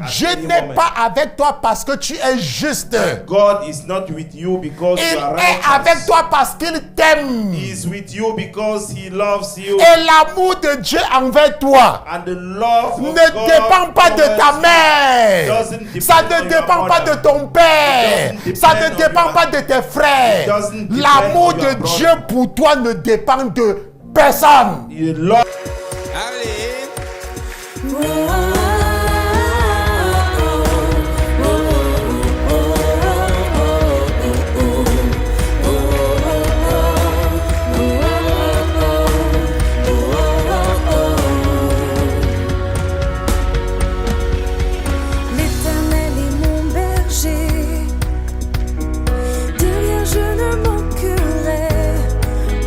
Dieu n'est pas avec toi parce que tu es juste. God is not with you because Il you are est righteous. avec toi parce qu'il t'aime. He is with you because he loves you. Et l'amour de Dieu envers toi And the love ne of God dépend pas de ta towards mère. doesn't depend Ça on ne your dépend pas de mother. ton père. It doesn't Ça depend ne on dépend your- pas de tes frères. It doesn't depend L'amour on your de brother. Dieu pour toi ne dépend de personne. You love. L'Éternel est mon berger, de rien je ne manquerai.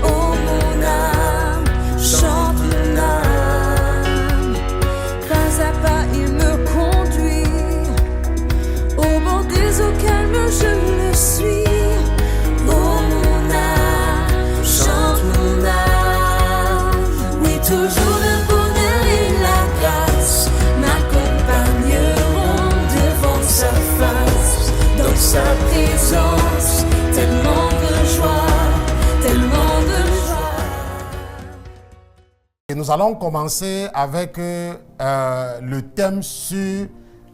Oh mon âme, chante mon âme, pas à pas il me conduit, au bord des eaux calmes je le suis. Oh mon âme, chante mon âme, oui toujours le bonheur et la grâce m'accompagneront devant sa face, dans sa présence, tellement de joie, tellement de joie. Et nous allons commencer avec le thème sur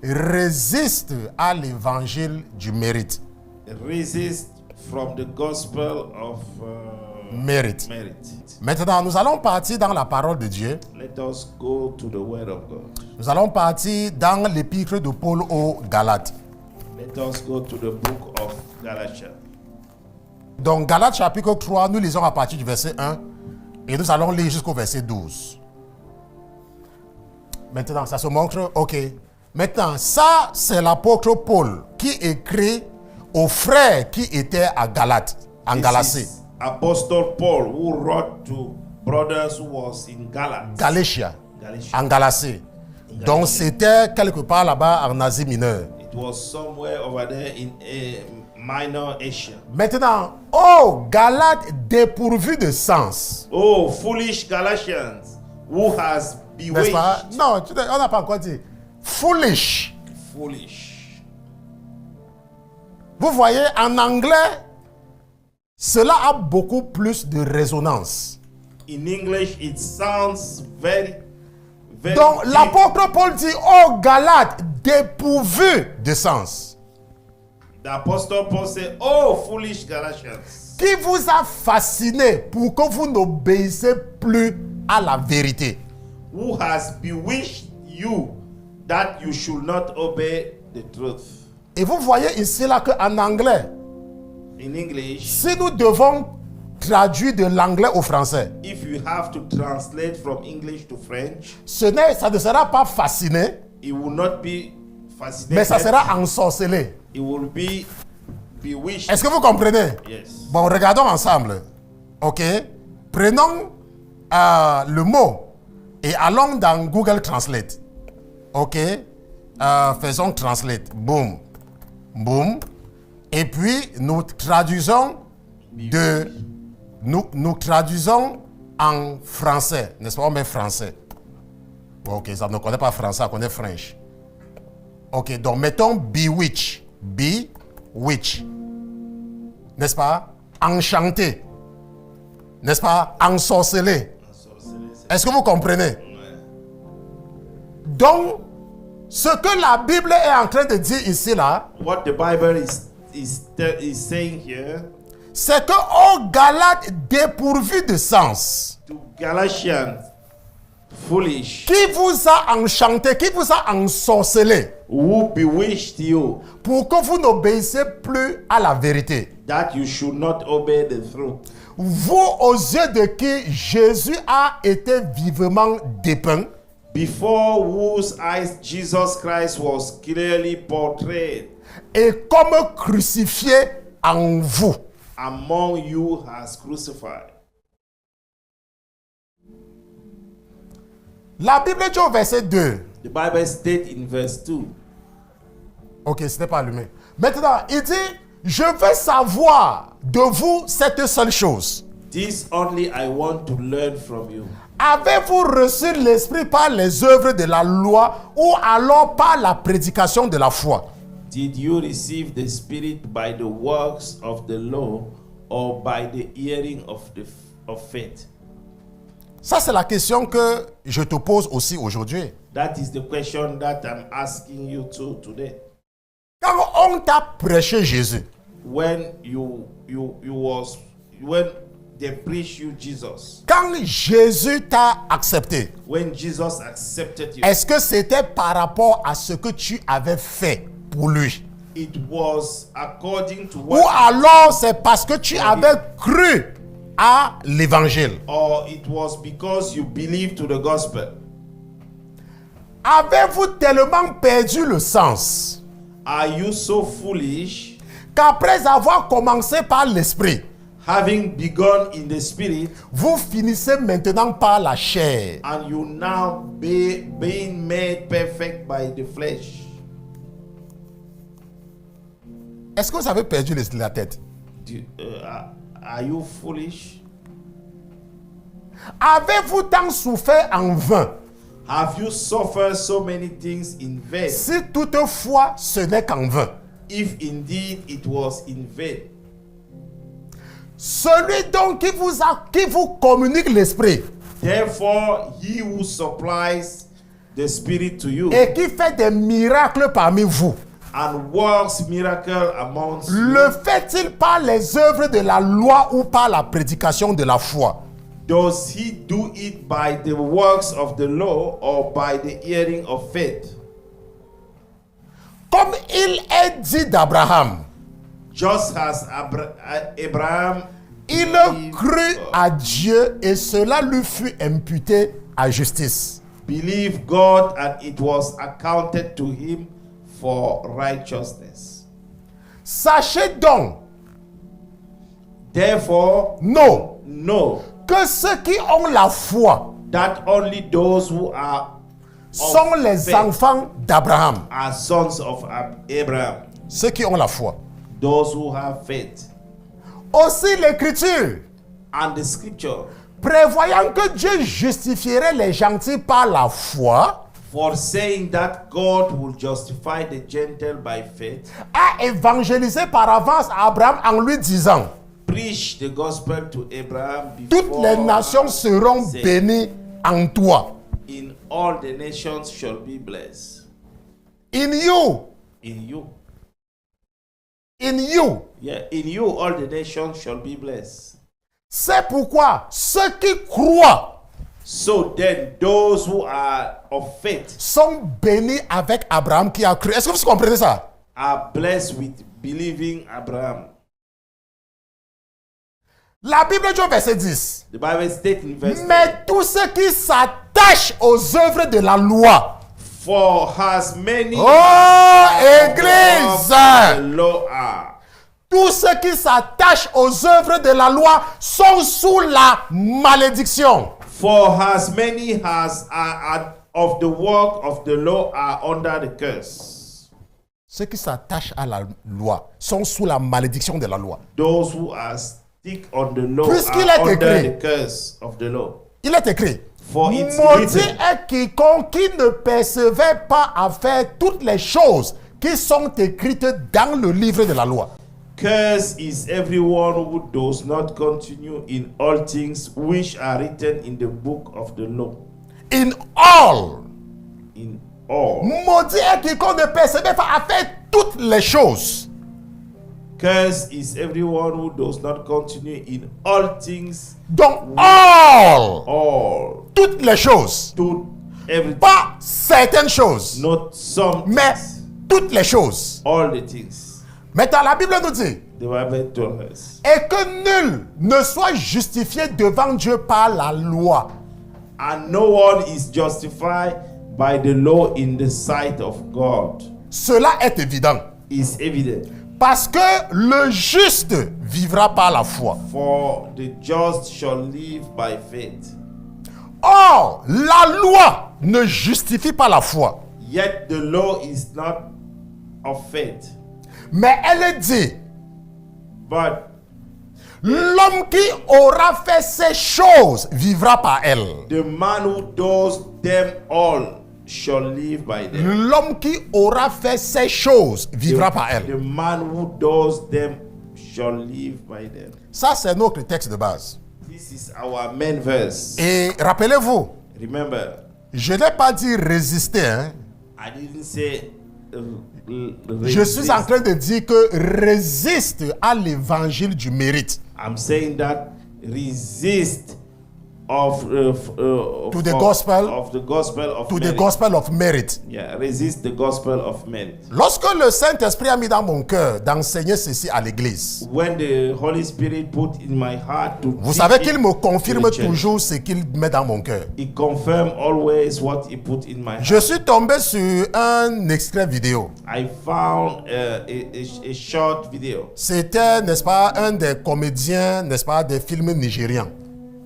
résiste à l'évangile du mérite. Resist from the gospel of Mérite. merit. Maintenant, nous allons partir dans la parole de Dieu. Let us go to the word of God. Nous allons partir dans l'épître de Paul aux Galates. Let us go to the book of Galatians. Donc, Galates chapitre 3, nous lisons à partir du verset 1 et nous allons lire jusqu'au verset 12. Maintenant, ça se montre, ok. Maintenant, ça, c'est l'apôtre Paul qui écrit aux frères qui étaient à Galate, en Galacée, This is Apostle Paul who wrote to brothers who was in Galatia. Galatia, Galatia. en Galacée. Donc, c'était quelque part là-bas en Asie mineure. It was somewhere over there in minor Asia. Maintenant, oh, Galates dépourvus de sens. Oh, foolish Galatians, who has N'est-ce pas? bewitched. Non, on n'a pas encore dit. Foolish. Foolish. Vous voyez, en anglais, cela a beaucoup plus de résonance. In English, it sounds very, very. Donc, deep. l'apôtre Paul dit, oh, Galates, dépourvus de sens. The Apostle Paul said, "Oh, foolish Galatians, Qui vous a fasciné pour que vous n'obéissez plus à la vérité. who has bewitched you that you should not obey the truth." Et vous voyez ici là qu'en anglais, In English, si nous devons traduire de l'anglais au français, if you have to translate from English to French, ça ne sera pas fasciné, it will not be fascinated. mais ça sera ensorcelé. It will be bewitched. Est-ce que vous comprenez? Yes. Bon, regardons ensemble. Ok? Prenons le mot et allons dans Google Translate. Ok? Faisons Translate. Boom. Boom. Et puis, nous traduisons nous traduisons en français. N'est-ce pas? On met français. Ok, ça ne connaît pas français, on connaît French. Ok, donc mettons bewitch. Bewitch. N'est-ce pas? Enchanté. N'est-ce pas? Ensorcelé. Est-ce que vous comprenez? Donc, ce que la Bible est en train de dire ici, là, What the Bible is saying here, c'est que, oh, Galates dépourvus de sens, to Galatians, foolish, qui vous a enchanté, qui vous a ensorcelé, who bewitched you, pour que vous n'obéissez plus à la vérité. that you should not obey the truth. Vous, aux yeux de qui Jésus a été vivement dépeint, Before whose eyes Jesus Christ was clearly portrayed, et comme crucifié en vous. among you has crucified. La Bible dit au verset 2. The Bible states in verse 2. Ok, ce n'est pas allumé. Maintenant, il dit, je veux savoir de vous cette seule chose. This only I want to learn from you. Avez-vous reçu l'Esprit par les œuvres de la loi ou alors par la prédication de la foi? Did you receive the Spirit by the works of the law or by the hearing of faith? Ça, c'est la question que je te pose aussi aujourd'hui. That is the question that I'm asking you today. Quand on t'a prêché Jésus, When when they preach you Jesus, quand Jésus t'a accepté, when Jesus accepted you, est-ce que c'était par rapport à ce que tu avais fait pour lui? it was according to Ou what, alors c'est parce que tu avais cru à l'évangile? or it was because you believed to the gospel? Avez-vous tellement perdu le sens Are you so foolish, qu'après avoir commencé par l'esprit, having begun in the Spirit, vous finissez maintenant par la chair? and you now being made perfect by the flesh? Est-ce que vous avez perdu la tête? Are you foolish? Avez-vous tant souffert en vain? Have you suffered so many things in vain? Si toutefois ce n'est qu'en vain. If indeed it was in vain. Celui donc qui vous communique l'esprit Therefore, he who supplies the Spirit to you et qui fait des miracles parmi vous, and works miracle amongst you, le fait-il par les œuvres de la loi ou par la prédication de la foi? does he do it by the works of the law or by the hearing of faith? Comme il est dit d'Abraham, Just as Abraham il crut à Dieu et cela lui fut imputé à justice. believed God and it was accounted to him for righteousness. Sachez donc, Therefore, non, know que ceux qui ont la foi that only those who are sont les faith enfants d'Abraham. are sons of Abraham, Ceux qui ont la foi. those who have faith. Aussi l'écriture, And the scripture, prévoyant que Dieu justifierait les gentils par la foi, for saying that God will justify the Gentile by faith, a évangélisé par avance à Abraham en lui disant, preach the gospel to Abraham toutes before les nations seront saying, bénies en toi. in all the nations shall be blessed. In you, In you. in you. Yeah, in you all the nations shall be blessed. C'est pourquoi ceux qui croient So then those who are of faith sont bénis avec Abraham qui a cru. Est-ce que vous comprenez ça? are blessed with believing Abraham. La Bible dit au verset 10. The Bible states in verse 10, Mais tous ceux qui s'attachent aux œuvres de la loi, for as many oh as Église, of the law are, tous ceux qui s'attachent aux œuvres de la loi sont sous la malédiction. for as many as are of the work of the law are under the curse. Ceux qui s'attachent à la loi sont sous la malédiction de la loi. Those who are stick on the law Puisqu'il are est under écrit. the curse of the law. Il est écrit, For it's maudit written, est quiconque qui ne persévère pas à faire toutes les choses qui sont écrites dans le livre de la loi. curse is everyone who does not continue in all things which are written in the book of the law. In all. In all. Maudit est quiconque ne persévère pas à faire toutes les choses. Curse is everyone who does not continue in all things, Donc, all. all, Toutes les choses. to everything, Pas certaines choses, not some mais things, toutes les choses. all the things. Maintenant, la Bible nous dit, The Bible told us. et que nul ne soit justifié devant Dieu par la loi. And no one is justified by the law in the sight of God. Cela est évident. Is evident. Parce que le juste vivra par la foi. For the just shall live by faith. Or, la loi ne justifie pas la foi. Yet the law is not of faith. Mais elle dit, But L'homme qui aura fait ces choses vivra par elles. The man who does them all shall live by them. L'homme qui aura fait ces choses vivra par The elles. man who does them shall live by them. Ça, c'est notre texte de base. This is our main verse. Et rappelez-vous, Remember, je n'ai pas dit résister. Hein. I didn't say Je suis en train de dire que résiste à l'évangile du mérite. I'm saying that resist To the gospel. of the gospel of To the merit. gospel of merit. Yeah, resist the gospel of merit. Lorsque le Saint-Esprit a mis dans mon cœur d'enseigner ceci à l'église, When the Holy Spirit put in my heart to vous teach savez it qu'il me to confirme the church, toujours ce qu'il met dans mon cœur. He confirmed always what he put in my heart. Je suis tombé sur un extrait vidéo. I found a short video. C'était, n'est-ce pas, un des comédiens, n'est-ce pas, des films nigérians.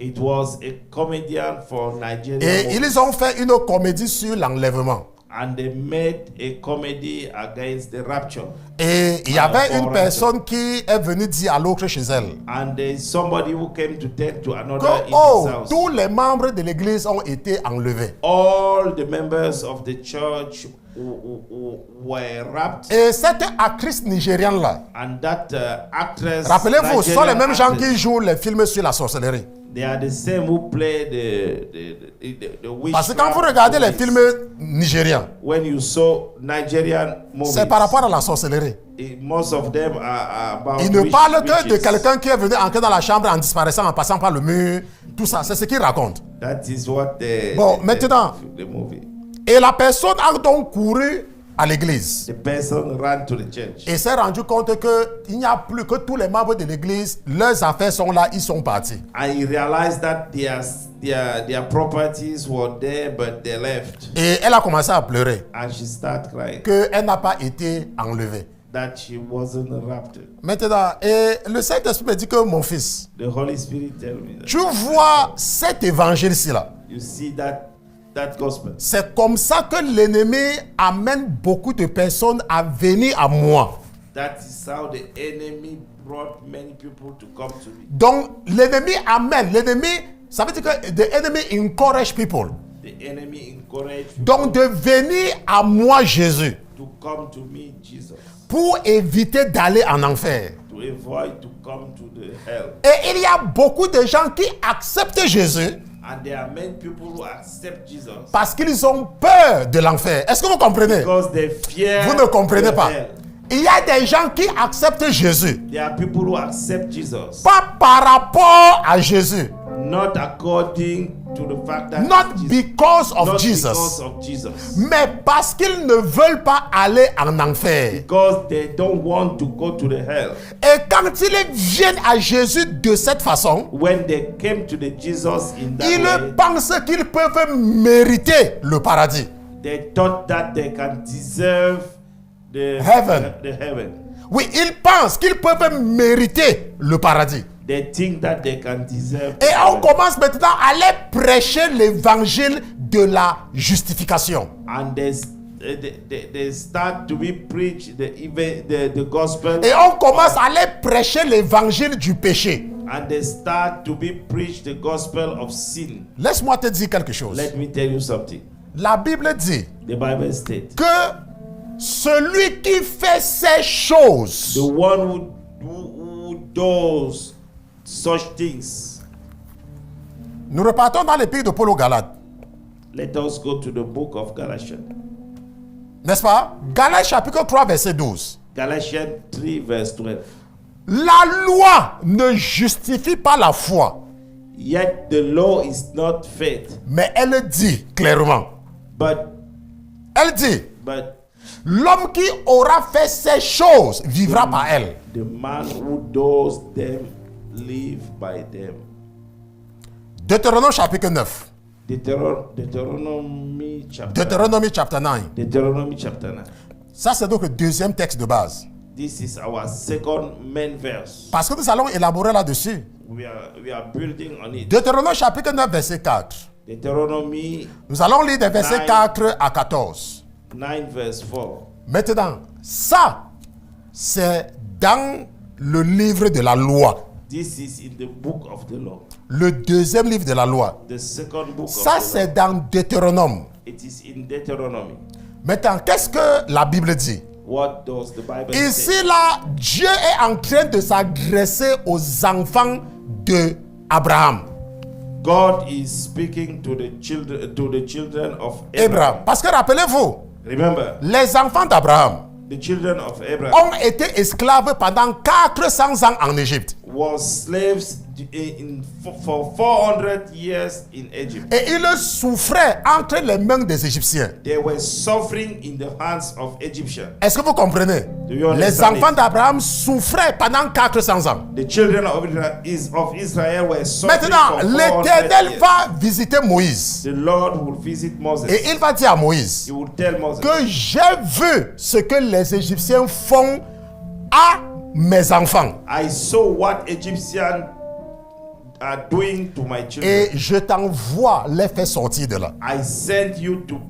It was a comedian for Nigeria. Et ils ont fait une comédie sur l'enlèvement. And they made a comedy against the rapture. Et il y avait une personne qui est venue dire à l'autre chez elle And there's somebody who came to tell to another que, in oh, his house. tous les membres de l'église ont été enlevés. All the members of the church who were raped. Et cette actrice nigériane-là, And that actress, rappelez-vous, ce sont les Nigerian mêmes gens actress, qui jouent les films sur la sorcellerie. they are the same who play the witchcraft. Parce que quand vous regardez les movies. films nigériens, When you saw Nigerian movies, c'est par rapport à la sorcellerie. most of them are about Il ne parle que de witches. quelqu'un qui est venu entrer dans la chambre en disparaissant, en passant par le mur, tout ça. C'est ce qu'il raconte. That is what Bon, maintenant. the movie. Et la personne a donc couru à l'église. The person ran to the church. Et s'est rendu compte qu'il n'y a plus que tous les membres de l'église, leurs affaires sont là, ils sont partis. And he realized that their properties were there, but they left. Et elle a commencé à pleurer And she started crying qu'elle n'a pas été enlevée. that she wasn't raptured. Maintenant, et le Saint-Esprit me dit que mon fils, The Holy Spirit tell me that. tu vois cet évangile-ci là. You see that gospel. C'est comme ça que l'ennemi amène beaucoup de personnes à venir à moi. That is how the enemy brought many people to come to me. Donc, l'ennemi amène. L'ennemi, ça veut dire que the enemy encourage people. The enemy encouraged people Donc, de venir à moi, Jésus, to come to me, Jesus, pour éviter d'aller en enfer. to avoid to come to the hell. Et il y a beaucoup de gens qui acceptent Jésus And there are many people who accept Jesus parce qu'ils ont peur de l'enfer. Est-ce que vous comprenez? because they fear Vous ne comprenez the pas. hell. Il y a des gens qui acceptent Jésus, There are people who accept Jesus pas par rapport à Jésus, not according to the fact that not Jesus, because of not Jesus, because of Jesus, mais parce qu'ils ne veulent pas aller en enfer. because they don't want to go to the hell. Et quand ils viennent à Jésus de cette façon, When they came to the Jesus in that way, ils pensent qu'ils peuvent mériter le paradis. they thought that they can deserve the Heaven. The heaven. Oui, ils pensent qu'ils peuvent mériter le paradis. They think that they can deserve. Et on heaven. commence maintenant à aller prêcher l'évangile de la justification. And they start to be preached the gospel. Et on commence à aller prêcher l'évangile du péché. And they start to be preached the gospel of sin. Laisse-moi te dire quelque chose. Let me tell you something. La Bible dit The Bible states que celui qui fait ces choses, the one who does such things. nous repartons dans les pays de Paul aux Galates, Let us go to the book of Galatians. n'est-ce pas? Galates chapitre 3 verset 12. Galatians 3 verse 12. La loi ne justifie pas la foi, Yet the law is not faith, mais elle dit clairement, but elle dit, l'homme qui aura fait ces choses vivra par elle. the man who does them live by them. Deutéronome chapitre 9. Deuteronomy chapter Deutéronome chapter 9. Deuteronomy chapter 9. Ça, c'est donc le deuxième texte de base. This is our second main verse. Parce que nous allons élaborer là-dessus. We are building on it. Deutéronome chapitre 9, verset 4. Deuteronomy Nous allons lire des versets 9. 4 à 14. 9 verse 4. Maintenant, ça, c'est dans le livre de la loi. This is in the book of the law. Le deuxième livre de la loi. The second book Ça, of the law. c'est dans Deutéronome. It is in Deuteronomy. Maintenant, qu'est-ce que la Bible dit? What does the Bible Ici, say? là, Dieu est en train de s'adresser aux enfants de Abraham. God is speaking to the children of Abraham. Abraham. Parce que rappelez-vous, Remember, les enfants d'Abraham the children of Abraham ont été esclaves pendant 400 ans en Égypte. was slaves for 400 years in Egypt. Et ils souffraient entre les mains des Égyptiens. They were suffering in the hands of Egyptians. Est-ce que vous comprenez? Do you Les understand enfants it? d'Abraham souffraient pendant 400 ans. The children of Israel were suffering Maintenant, for 400 l'Éternel years. va visiter Moïse. The Lord will visit Moses. Et il va dire à Moïse He will tell Moses que j'ai vu ce que les Égyptiens font à mes enfants. I saw what Egyptians are doing to my children. Et je t'envoie les faire sortir de là. I sent you to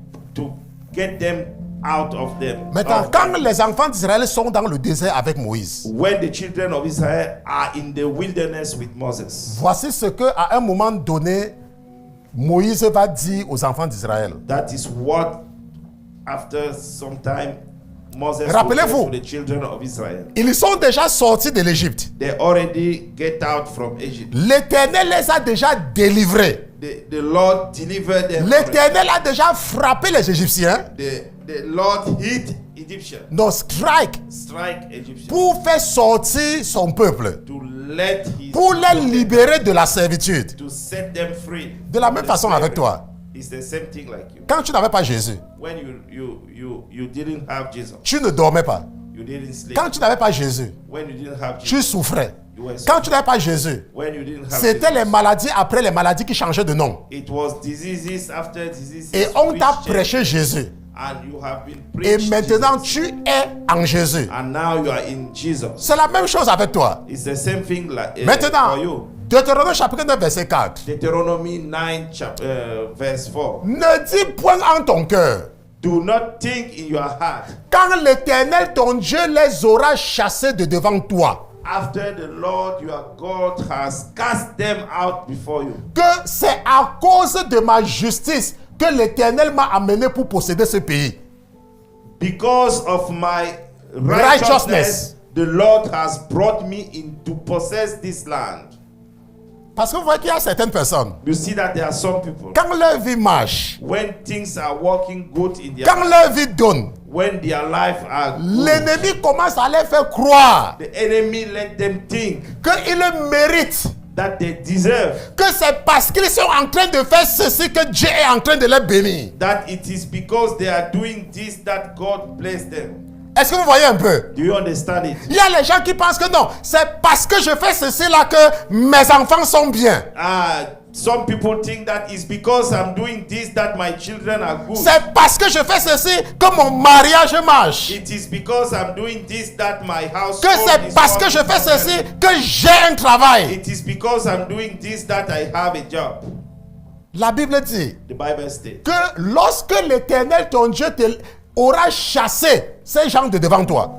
get them out of them. Maintenant, Of quand them. les enfants d'Israël sont dans le désert avec Moïse, When the children of Israel are in the wilderness with Moses, voici ce que à un moment donné, Moïse va dire aux enfants d'Israël. that is what, after some time, Moses will Rappelez-vous. say to the children of Israel. Ils sont déjà sortis de l'Égypte. They already get out from Egypt. L'Éternel les a déjà délivrés. The Lord delivered them. L'Éternel a déjà frappé les Égyptiens. The Lord hit Egyptians, Donc, strike strike Egyptians, pour faire sortir son peuple, to let his pour les people libérer de la servitude. to set them free. De la from même the façon avec slavery. toi. It's the same thing like you. Quand tu n'avais pas Jésus, When you didn't have Jesus, tu ne dormais pas. you didn't sleep. Quand tu n'avais pas Jésus, When you didn't have tu Jesus, souffrais. you were Quand tu n'avais pas Jésus, when you didn't have c'était les Jesus, maladies après les maladies qui changeaient de nom. it was diseases after diseases. Et on t'a which changed, prêché Jésus. and you have been Et preached maintenant, Jesus. tu es en Jésus. And now you are in Jesus. C'est la même chose avec toi. It's the same thing like Maintenant, for you. Deutéronome chapitre 9, verset 4. Deuteronomy 9, verse 4. Ne dis point en ton cœur, Do not think in your heart, quand l'Éternel ton Dieu les aura chassés de devant toi, after the Lord your God has cast them out before you, que c'est à cause de ma justice que l'Éternel m'a amené pour posséder ce pays. because of my Righteousness. righteousness, the Lord has brought me in to possess this land. Parce que vous voyez qu'il y a certaines personnes, You see that there are some people, quand leur vie marche, when things are working good in their quand life, leur vie donne, when their life are good, l'ennemi commence à les faire croire the enemy let them think qu'ils méritent, that they deserve, que c'est parce qu'ils sont en train de faire ceci que Dieu est en train de les bénir. that it is because they are doing this that God blessed them. Est-ce que vous voyez un peu? Do you understand it? Il y a les gens qui pensent que non, c'est parce que je fais ceci là que mes enfants sont bien. Some people think that it's because I'm doing this that my children are good. C'est parce que je fais ceci que mon mariage marche. It is because I'm doing this that my house. Que c'est parce que je fais ceci que j'ai un travail. It is because I'm doing this that I have a job. La Bible dit The Bible states que lorsque l'Éternel ton Dieu aura chassé ces gens de devant toi,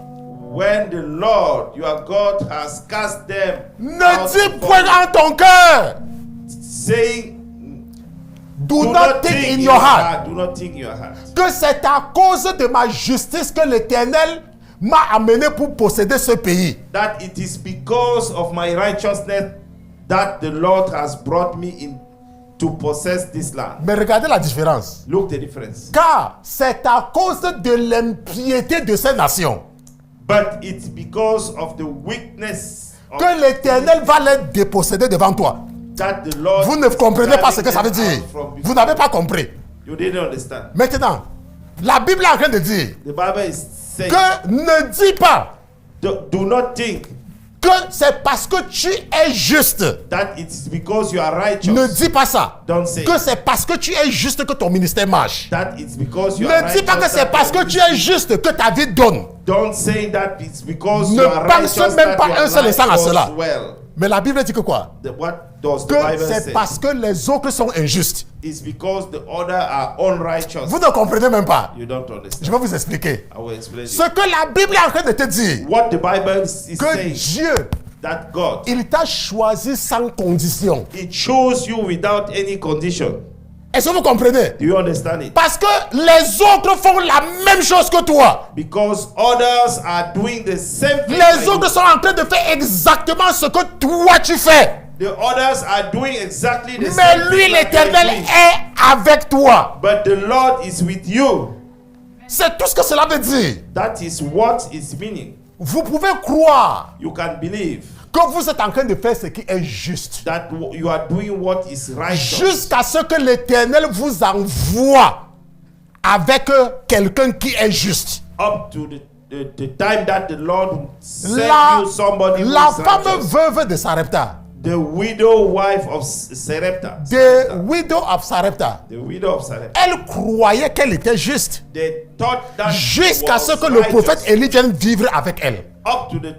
when the Lord your God has cast them ne out dis before point you, en ton cœur. saying, Do not think in your heart do not think in your heart que c'est à cause de ma justice que l'Éternel m'a amené pour posséder ce pays. that it is because of my righteousness that the Lord has brought me in to possess this land. Mais regardez la différence. Look the difference. Car c'est à cause de l'impiété de ces nations But it's because of the weakness of que l'Éternel va les déposséder devant toi. that the Lord Vous ne is comprenez pas ce driving que ça veut them dire. out from Vous before. n'avez pas compris. You didn't understand. Maintenant, la Bible est en train de dire The Bible is saying, que ne dis pas do not think que c'est parce que tu es juste. that it is because you are righteous. Ne dis pas ça. Don't say Que c'est parce que tu es juste que ton ministère marche. that it's because you are Ne righteous. dis pas que c'est that parce que your tu es juste que ta vie donne. Don't say that it's because Ne you are pense righteous même that pas your un seul life instant à goes cela. well. Mais la Bible dit que quoi? What does the Que Bible c'est say? parce que les autres sont injustes. It's because the other are unrighteous. Vous ne comprenez même pas. You don't Je understand. vais vous expliquer. I will explain Ce you. que la Bible est en train de te dire, What the Bible is que saying, Dieu that God, il t'a choisi sans condition. He chose you without any condition. Est-ce que vous comprenez? Do you understand it? Parce que les autres font la même chose que toi. Because others are doing the same thing. Les autres sont en train de faire exactement ce que toi tu fais. The others are doing exactly the Mais same lui, thing. like l'Éternel, you're doing. est avec toi. But the Lord is with you. C'est tout ce que cela veut dire. That is what is meaning. Vous pouvez croire You can believe que vous êtes en train de faire ce qui est juste. that you are doing what is righteous. Jusqu'à ce que l'Éternel vous envoie avec quelqu'un qui est juste. Up to the time that the Lord will send La, you somebody who la is femme righteous. veuve de Sarepta, The widow wife of Sarepta. the widow of Sarepta, The widow of Sarepta. elle croyait qu'elle était juste They thought that jusqu'à was ce que le righteous. prophète Élie vienne vivre avec elle. Up to the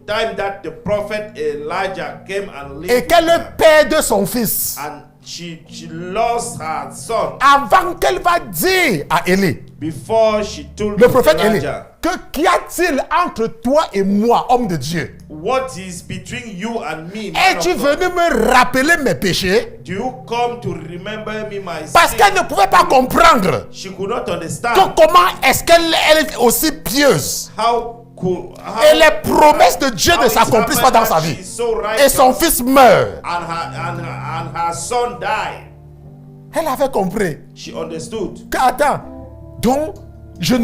time that the prophet Elijah came and lived Et with qu'elle her. perde son fils. And she lost her son Avant qu'elle va dire à Élie, before she told le prophète Élie, Elijah, que qu'y a-t-il entre toi et moi, homme de Dieu? what is between you and me, man Es-tu of God? venu me rappeler mes péchés? Do you come to remember me my Parce sin? qu'elle ne pouvait pas comprendre She could not que understand comment est-ce qu'elle est aussi pieuse. Et les promesses de Dieu ne s'accomplissent pas dans sa vie. Et son fils meurt. and her son died. Elle avait compris She understood. que, attends, donc je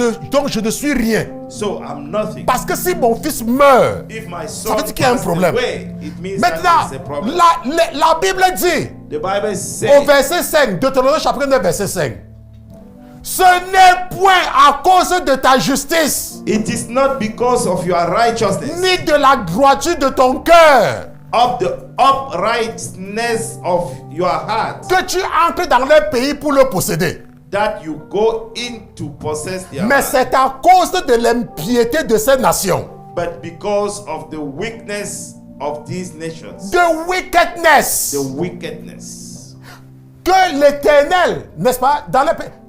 ne suis rien. So I'm nothing. Parce que si mon fils meurt, If my ça son veut dire qu'il y a un passed problème. away, it means that Maintenant, there's a problem. la Bible dit, The Bible au says verset 5, Deutéronome chapitre 9, verset 5, ce n'est point à cause de ta justice, it is not because of your righteousness, ni de la droiture de ton cœur, of the uprightness of your heart, que tu entres dans le pays pour le posséder. that you go in to possess their Mais land, c'est à cause de l'impiété de ces nations, but because of the weakness of these nations, de wickedness, the wickedness, que l'Éternel, n'est-ce pas,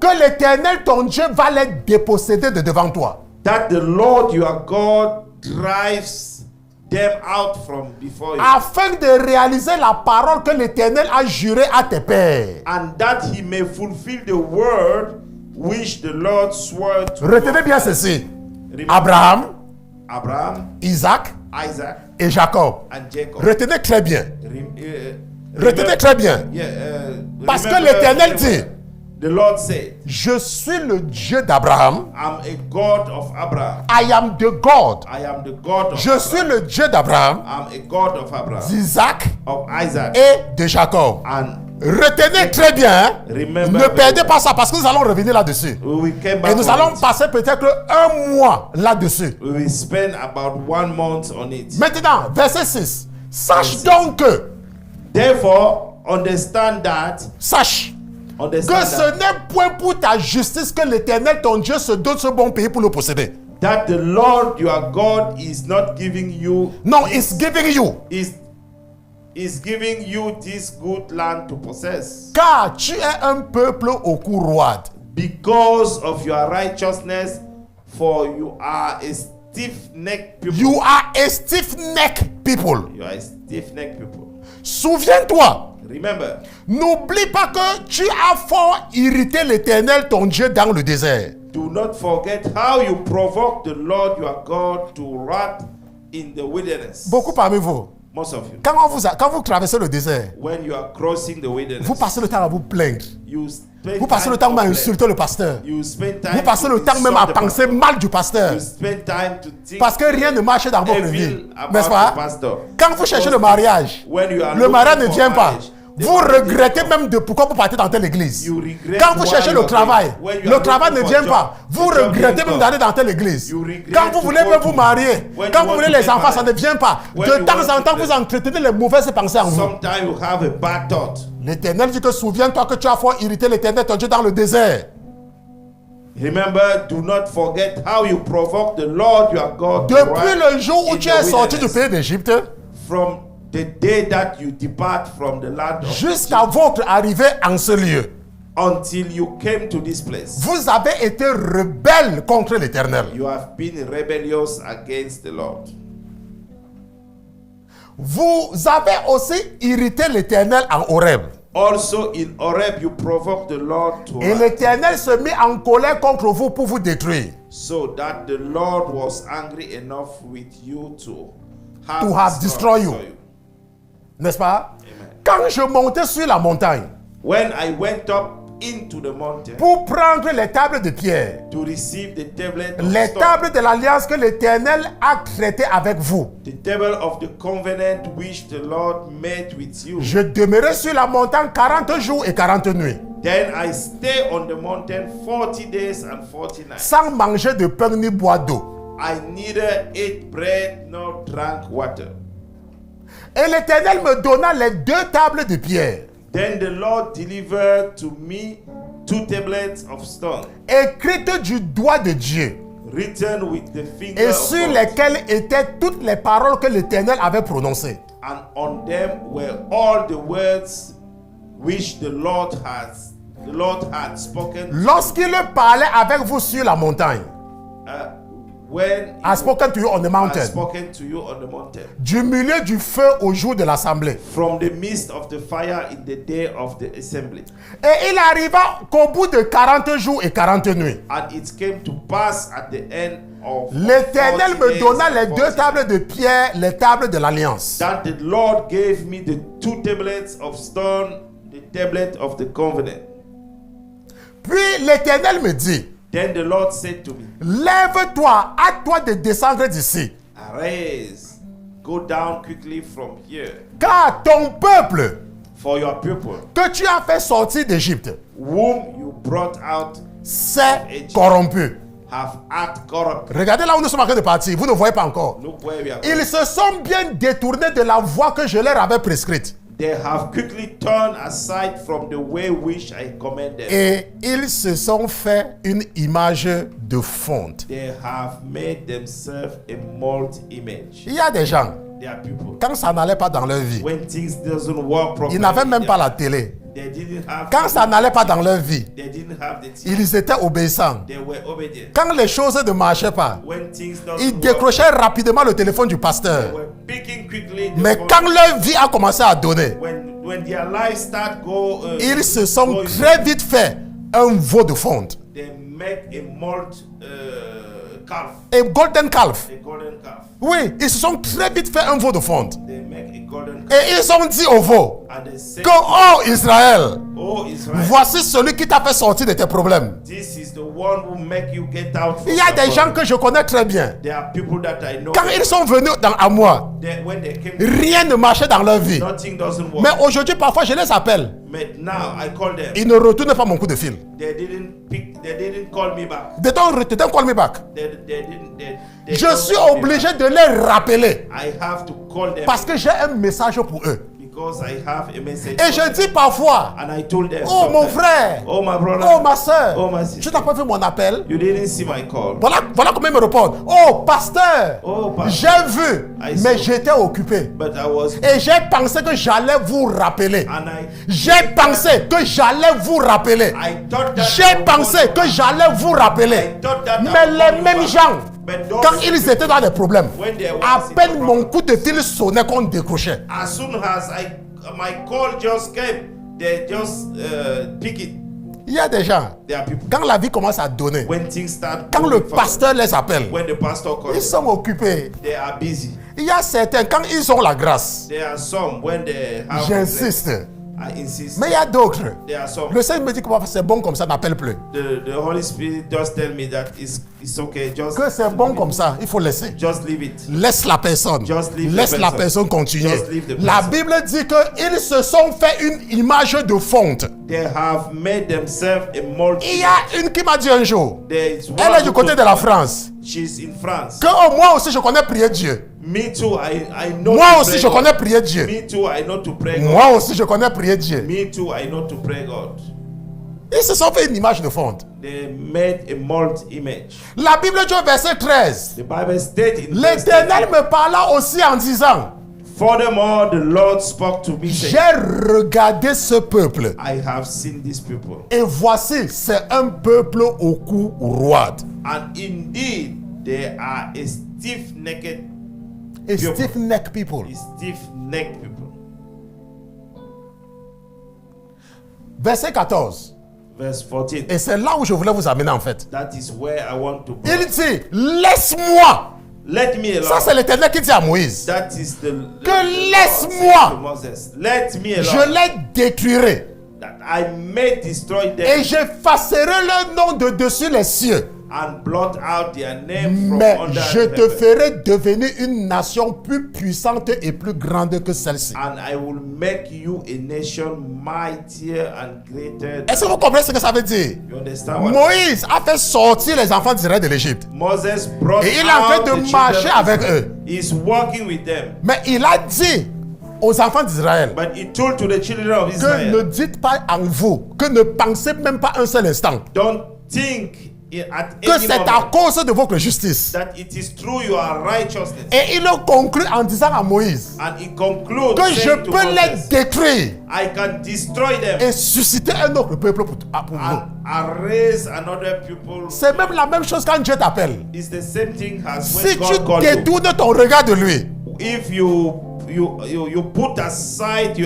que l'Éternel, ton Dieu, va les déposséder de devant toi. that the Lord your God drives them out from before you, Afin de réaliser la parole que l'Éternel a juré à tes pères. and that he may fulfill the word which the Lord swore to Retenez bien ceci. Abraham, Abraham, Isaac Isaac, et Jacob. and Jacob. Retenez très bien. Retenez Remember- très bien. Yeah, Parce que remember l'Éternel very well. dit, The Lord said, je suis le Dieu d'Abraham. I'm a God of Abraham. I am the God. I am the God of Je Abraham. suis le Dieu d'Abraham, I'm a God of Abraham, d'Isaac of Isaac, et de Jacob. and Retenez très bien. Hein? Remember Ne very perdez well. pas ça parce que nous allons revenir là-dessus. we came back Et nous on allons it. passer peut-être un mois là-dessus. We will spend about 1 month on it. Maintenant, verset 6. Sache donc que, Therefore, understand que that, ce n'est point pour ta justice que l'Éternel, ton Dieu, se donne ce bon pays pour le posséder. that the Lord your God is not giving you, Non, it's giving you. is giving you this good land to possess, Car tu es un peuple au cou roide. because of your righteousness, for you are a stiff-necked people. You are a stiff-necked people. You are a stiff-necked people. Souviens-toi. Remember, N'oublie pas que tu as fort irrité l'Éternel, ton Dieu, dans le désert. do not forget how you provoked the Lord your God to wrath in the wilderness. Beaucoup parmi vous, Most of you, quand vous traversez le désert, when you are crossing the wilderness, vous passez le temps à vous plaindre. you spend Vous passez le time temps même à to insulter le pasteur. You spend time Vous passez to le temps même à insult the penser pastor. mal du pasteur. You spend time to think Parce que rien ne marche dans votre vie. evil about N'est-ce the pas? pastor. Quand vous cherchez le mariage, When you are le mariage ne looking vient for pas. marriage, the Vous marriage regrettez is même de pourquoi vous partez dans telle église. You regret Quand vous why cherchez you le are travail, going. When you le are travail ne looking vient for pas. job, Vous the job regrettez didn't même come. d'aller dans telle église. You regret Quand vous to voulez go même to- vous marier, When quand you vous want voulez to les get enfants, ça ne married. vient pas. When De you temps want en to temps, get- vous entretenez les mauvaises pensées en vous. Sometimes you have a bad thought. L'Éternel dit que souviens-toi que tu as fort irrité l'Éternel, ton Dieu, dans le désert. Remember, do not forget how you provoked the Lord your God to Depuis wrath le jour où in tu the es sorti du wilderness. pays d'Égypte, From the day that you depart from the land of jusqu'à Egypt votre arrivée en ce lieu, until you came to this place, vous avez été rebelles contre l'Éternel. you have been rebellious against the Lord. Vous avez aussi irrité l'Éternel en Horeb. Also in Horeb you provoked the Lord to Et wrath, l'Éternel se mit en colère contre vous pour vous détruire. so that the Lord was angry enough with you to To have destroyed you. N'est-ce pas? Amen. Quand je montais sur la montagne When I went up into the mountain pour prendre les tables de pierre, to receive the tablet of les stone, tables de l'alliance que l'Éternel a traitées avec vous, the table of the covenant which the Lord made with you, je demeurai sur la montagne 40 jours et 40 nuits, then I stay on the mountain 40 days and 40 nights. sans manger de pain ni boire d'eau. I neither ate bread nor drank water. Et l'Éternel me donna les 2 tables de pierre, Then the Lord delivered to me 2 tablets of stone, écrites du doigt de Dieu, written with the finger et of sur God, lesquelles étaient toutes les paroles que l'Éternel avait prononcées. and on them were all the words which the Lord had spoken. Lorsqu'il parlait avec vous sur la montagne, When I spoken to you on the he had mountain, spoken to you on the mountain, du milieu du feu au jour de l'assemblée. from the midst of the fire in the day of the assembly. Et il arriva qu'au bout de 40 jours et 40 nuits, And it came to pass at the end of l'Éternel 40 me days donna and les 40 2 tables de pierre, les tables de l'alliance. that the Lord gave me the 2 tablets of stone, the tablet of the covenant. Puis l'Éternel me dit, Then the Lord said to me, lève-toi, hâte-toi de descendre d'ici, arise, go down quickly from here, car ton peuple for your people, que tu as fait sortir d'Égypte whom you brought out, s'est corrompu. have act corrupt. Regardez là où nous sommes en train de partir, vous ne voyez pas encore. Look where we are Ils going. se sont bien détournés de la voie que je leur avais prescrite. They have quickly turned aside from the way which I commanded. Et ils se sont fait une image de fonte. They have made themselves a mold image. Il y a des gens, They are people. quand ça n'allait pas dans leur vie, When things doesn't work properly, ils n'avaient même pas la télé. they didn't have. Quand ça n'allait pas dans leur vie, They didn't have the TV. ils étaient obéissants. They were obedient. Quand les choses ne marchaient pas, When things ils doesn't work, décrochaient rapidement le téléphone du they pasteur. were picking quickly. The Mais phone. quand leur vie a commencé à donner, When their lives start go, ils se sont going, très vite fait un veau de fonte. they make a mold calf, Et golden calf. a golden calf. Oui, ils se sont très vite fait un veau de fonte. They make a golden calf, Et ils ont dit au veau and they say, que, oh Israël, "Oh Israel, voici celui qui t'a fait sortir de tes problèmes. this is the one who make you get out." From Il y a your des gens problem." que je connais très bien. There are people that I know. Quand ils sont venus à moi, When they came, rien ne marchait dans leur vie. nothing doesn't work. Mais aujourd'hui, parfois, je les appelle. But now I call them. Ils ne retournent pas mon coup de fil. They didn't pick. They didn't call me back. They don't call me back. They didn't. They Je don't suis call me obligé back. de les rappeler I have to call them parce que j'ai un message pour eux. because I have a message. Et for je them. dis parfois, And I told them. oh mon sometimes, frère, Oh my brother. oh ma soeur, Oh my tu sister. n'as pas vu mon appel? You didn't see my call. Voilà comment ils me répondent. Oh pasteur, Oh, pasteur. j'ai vu, I mais saw. j'étais occupé. But I was. Et j'ai pensé que j'allais vous rappeler. And I. J'ai pensé que j'allais vous rappeler. I thought that. I J'ai would pensé call you que back. j'allais vous rappeler. I thought that I Mais would call les you mêmes back. gens, But those quand ils étaient dans des problèmes, when they were à in peine the mon problem, coup de fil sonnait qu'on décrochait. as soon as my call just came, they just pick it. Il y a des gens, There are people. quand la vie commence à donner, When things start. quand moving le forward, pasteur les appelle, when the pastor calls, ils sont occupés. they are busy. Il y a certains, quand ils ont la grâce, There are some when they have. j'insiste. I insist. Mais il y a d'autres. There are some. Le Seigneur me dit que c'est bon comme ça, n'appelle plus. The Holy Spirit just tell me that it's okay. Que c'est bon comme ça, il faut laisser. Just leave it. Laisse la personne. Just leave the Laisse la person. personne continuer. Just leave the La person. Bible dit qu'ils se sont fait une image de fonte. They have made themselves a multi. Il y a une qui m'a dit un jour, There is one elle est du who côté told de la me, France, She's in France. que oh, moi aussi je connais prier Dieu. Me too. I know. Moi to aussi pray je God. connais prier Dieu. Me too. I know to pray God. Moi aussi je connais prier Dieu. Me too. I know to pray God. Ils se sont fait une image de fonte. They made a mold image. La Bible dit au verset 13, The Bible states in verse l'Éternel 13, me parla aussi en disant, furthermore, the Lord spoke to me, saying, j'ai regardé ce peuple I have seen these people, et voici c'est un peuple au cou roide. and indeed they are a stiff-necked et people. stiff-neck people. Stiff-necked people. Verset 14. Verse 14. Et c'est là où je voulais vous amener en fait. That is where I want to Il go. dit, laisse-moi. Let me alone. Ça, c'est l'Éternel qui dit à Moïse. That is the Que Lord laisse-moi. said to Moses. Let me Je alone. les détruirai. That I may destroy them Et j'effacerai leur nom de dessus les cieux. and blot out their name from Mais under je the te heaven. ferai devenir une nation plus puissante et plus grande que celle-ci. And I will make you a nation mightier and greater. Est-ce que vous comprenez ce que ça veut dire? You understand what Moïse a fait sortir les enfants d'Israël de l'Égypte. Moses brought Et il est en train out de the marcher children of avec Israel. eux. He's walking with them. Mais il a dit aux enfants d'Israël But he told to the children of que Israel, ne dites pas en vous, que ne pensez même pas un seul instant don't think at que any c'est à moment cause de votre justice. that it is through your righteousness. Et il conclut en disant à Moïse And he concludes que je saying to peux les Moses, détruire I can destroy them et susciter un autre peuple pour vous. and raise another people. C'est même la même chose quand Dieu t'appelle. It's the same thing as Si when tu God called you. détournes ton regard de lui, If you put aside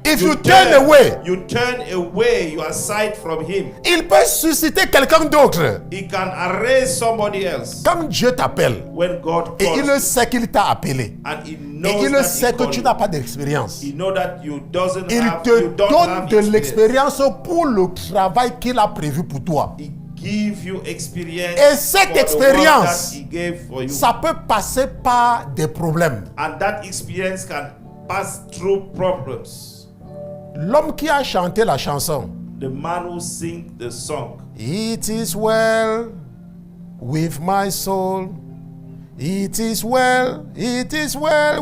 if you turn away, you turn away your sight from him, il peut susciter quelqu'un d'autre. he can erase somebody else. Quand Dieu t'appelle When God et calls il sait qu'il t'a appelé and he et knows il that sait he que called tu you, n'as pas d'expérience, he know that you doesn't il have, te you don't donne have de experience. l'expérience pour le travail qu'il a prévu pour toi. He give you experience. Et cette for the work expérience, that he gave for you. ça peut passer par des problèmes. And that experience can pass through problems. L'homme qui a chanté la chanson, The man who sing the song, It is well with my soul. It is well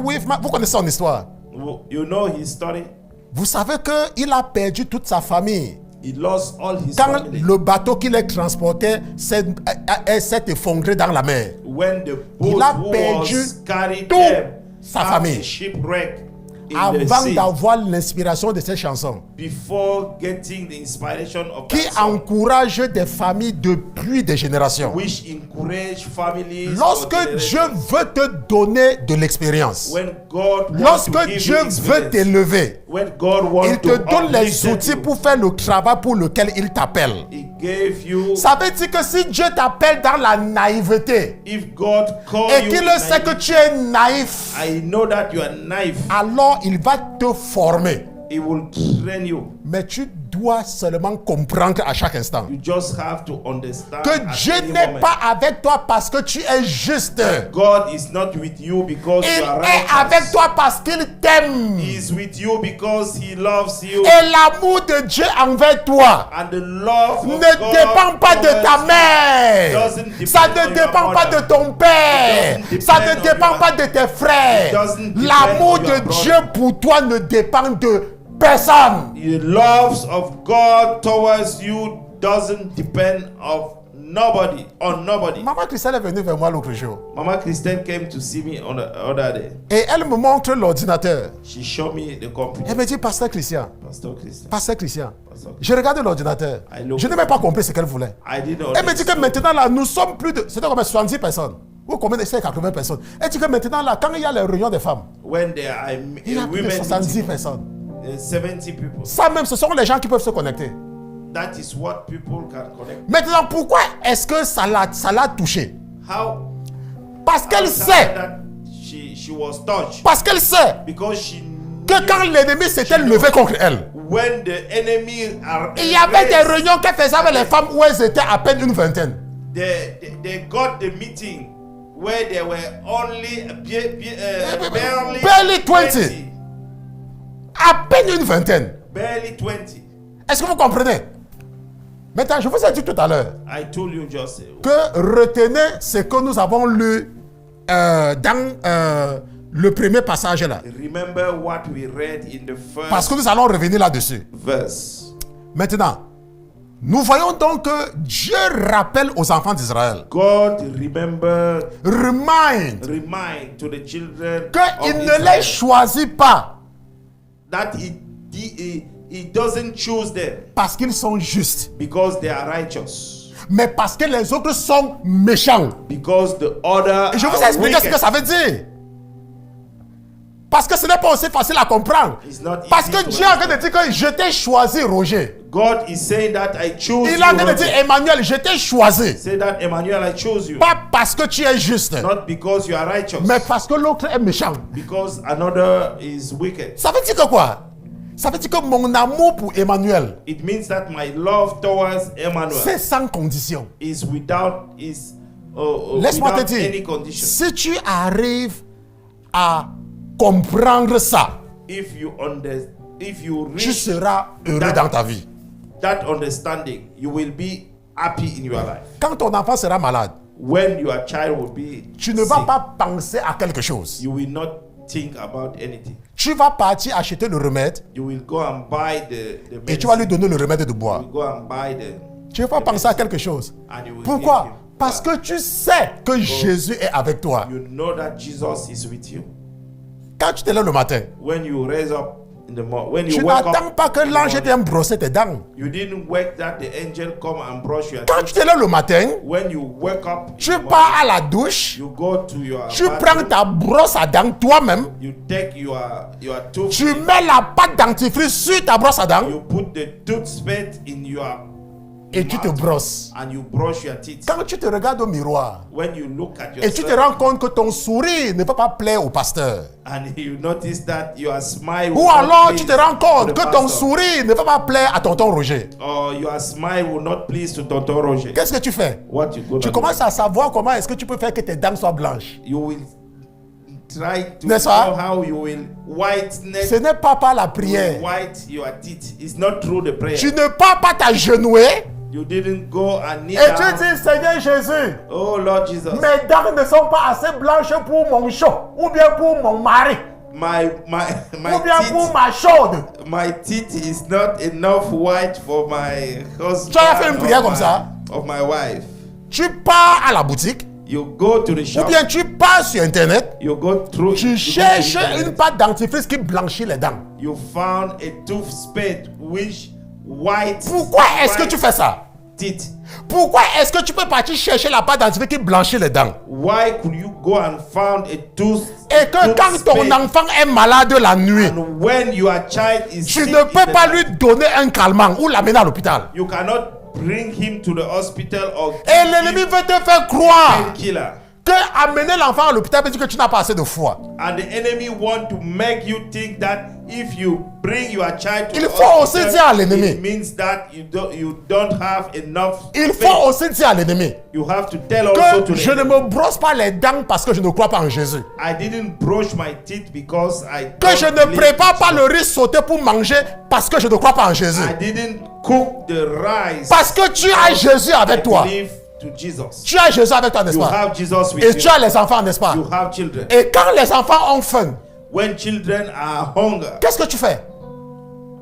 with my... Vous connaissez son histoire. you know his story. Vous savez qu'il a perdu toute sa famille. He lost all his Quand family. le bateau qui les transportait s'est effondré dans la mer. When the Il boat a who perdu was carried toute them sa had famille a shipwreck in the Avant sea d'avoir l'inspiration de cette chanson before getting the inspiration of qui that song, encourage des familles depuis des générations. which encourage families. Lorsque for Dieu generations. veut te donner de l'expérience, When God wants lorsque to give Dieu you veut experience, t'élever, when God wants il te to donne les uplift outils you, pour faire le travail pour lequel il t'appelle. He gave you. Ça veut dire que si Dieu t'appelle dans la naïveté If God called et you, qu'il sait que tu es naïf, I know that you are naive. alors il va te former. He will train you. Mais tu dois seulement comprendre à chaque instant You just have to understand que at Dieu any n'est moment, pas avec toi parce que tu es juste. God is not with you because Il you are est righteous. avec toi parce qu'il t'aime. He is with you because He loves you. Et l'amour de Dieu envers toi And the love of ne God dépend pas de ta towards mère. doesn't depend Ça on ne your dépend pas mother. de ton père. It doesn't Ça ne depend on dépend your- pas de tes frères. It doesn't depend L'amour on your de brother. Dieu pour toi ne dépend de personne. The loves of God towards you doesn't depend on nobody. Maman Christelle est venue vers moi l'autre jour. Mama Christine came to see me on the other day. Et elle me montre l'ordinateur. She showed me the computer. Elle me dit, Pasteur Christian, Pastor Christian. Pasteur Christian. Pastor. Je regarde l'ordinateur. I look- Je n'ai même pas compris ce qu'elle voulait. I didn't Elle me dit que understand. maintenant là, nous sommes plus de... C'était comme 70 personnes. Ou combien de 80 personnes. Elle dit que maintenant là, quand il y a les réunions des femmes, When there are il y a plus de women 70 meeting, personnes. 70 people. Ça même, ce sont les gens qui peuvent se connecter. That is what people can connect. Maintenant, pourquoi est-ce que ça l'a touché? How? Parce qu'elle how sait, that she was touched parce qu'elle sait because she que knew quand l'ennemi s'était levé contre elle, when the enemy are il y avait des raised, réunions qu'elle faisait avec les femmes où elles étaient à peine une vingtaine. they got the meeting where there were only Barely 20. À peine une vingtaine. Barely 20. Est-ce que vous comprenez? Maintenant, je vous ai dit tout à l'heure I told you just que retenez ce que nous avons lu dans le premier passage là. remember what we read in the first Parce que nous allons revenir là-dessus. verse. Maintenant, nous voyons donc que Dieu rappelle aux enfants d'Israël, God remind remind, to the children qu'il of ne Israel les choisit pas that he doesn't choose them parce qu'ils sont justes, because they are righteous, Mais parce que les autres sont méchants. Because the other Et je vous ai are expliqué ce wicked. que ça veut dire. Parce que ce n'est pas aussi facile à comprendre. It's not easy Parce que to Dieu a en train de dire que je t'ai choisi, Roger. God is saying that I choose Il you. a en train de dire, Roger. Emmanuel, je t'ai choisi. Say that, Emmanuel, I chose you. Pas parce que tu es juste, Not because you are righteous. mais parce que l'autre est méchant. Because another is wicked. Ça veut dire que quoi? Ça veut dire que mon amour pour Emmanuel, It means that my love towards Emmanuel c'est sans condition. is without Laisse-moi te without any dire, condition. si tu arrives à comprendre ça, If you tu reach seras heureux dans ta vie. that understanding, you will be happy in your life. Quand ton enfant sera malade, When your child will be tu ne vas sick, pas penser à quelque chose. you will not think about anything. Tu vas partir acheter le remède You will go and buy the et tu vas lui medicine. donner le remède de You boire. will go and buy the Tu ne vas pas penser à quelque chose. and you will Pourquoi? give him. Parce que tu sais que Jésus est avec toi. You know that Jesus is with you. Quand tu te lèves le matin, When you raise up in the morning, when tu you wake n'attends up, pas que in the l'ange morning, vienne brosser tes dents. you didn't wait that the angel come and brush your Quand teeth. tu te lèves le matin, When you wake up, in tu the pars morning, à la douche, you go to your tu bathroom, prends ta brosse à dents toi-même, you take your tooth, tu mets la pâte dentifrice sur ta brosse à dents you put the toothpaste in your et tu te mouth brosses. and you brush your teeth. Quand tu te regardes au miroir When you look at et tu te yourself rends compte que ton sourire ne peut pas plaire au pasteur, and you notice that your smile will ou not alors please tu te rends compte to the que ton pastor, sourire ne peut pas plaire à tonton Roger, or your smile will not please to Tonton Roger, qu'est-ce que tu fais? what you gonna Tu do? commences à savoir comment est-ce que tu peux faire que tes dents soient blanches. You will try to N'est-ce know pas? how you will whiteness, Ce n'est pas par la prière. white your teeth. It's not through the prayer. Tu ne pars pas t'agenouiller You didn't go and kneel et tu down. dis, Seigneur Jésus, Oh Lord Jesus, mes dents ne sont pas assez blanches pour mon chaud, ou bien pour mon mari, my ou bien pour teeth, ma chaude. my teeth is not enough white for my husband. Tu as fait une prière or comme my- ça? Of my wife. Tu pars à la boutique, You go to the ou shop. bien tu pars sur Internet, You go through. tu you go to cherches internet. une pâte dentifrice qui blanchit les dents. You found a toothpaste which white. Pourquoi est-ce que tu fais ça? Teeth. Pourquoi est-ce que tu peux partir chercher la pâte dentifrice qui blanchit les dents? Why could you go and found a tooth? Et que quand ton enfant est malade la nuit, And when your child is tu sick ne in peux the pas night, lui donner un calmant ou l'amener à l'hôpital. you cannot bring him to the hospital or Et give l'ennemi him veut te faire croire painkiller. que amener l'enfant à l'hôpital veut dire que tu n'as pas assez de foi. And the enemy want to make you think that if you bring your child to Il the faut aussi dire à l'ennemi. it means that you don't have enough Il faith. faut aussi dire à l'ennemi You have to tell also to que the je ne enemy, me brosse pas les dents parce que je ne crois pas en Jésus. I didn't brush my teeth because I Que don't je ne believe prépare in pas Jesus. le riz sauté pour manger parce que je ne crois pas en Jésus. I didn't cook the rice Parce que tu as Jésus avec toi. believe to Jesus. Tu as Jésus avec toi, n'est-ce You pas? have Jesus with Et you. tu as les enfants, n'est-ce pas? You have children. Et quand les enfants ont faim, When children are hunger, qu'est-ce que tu fais?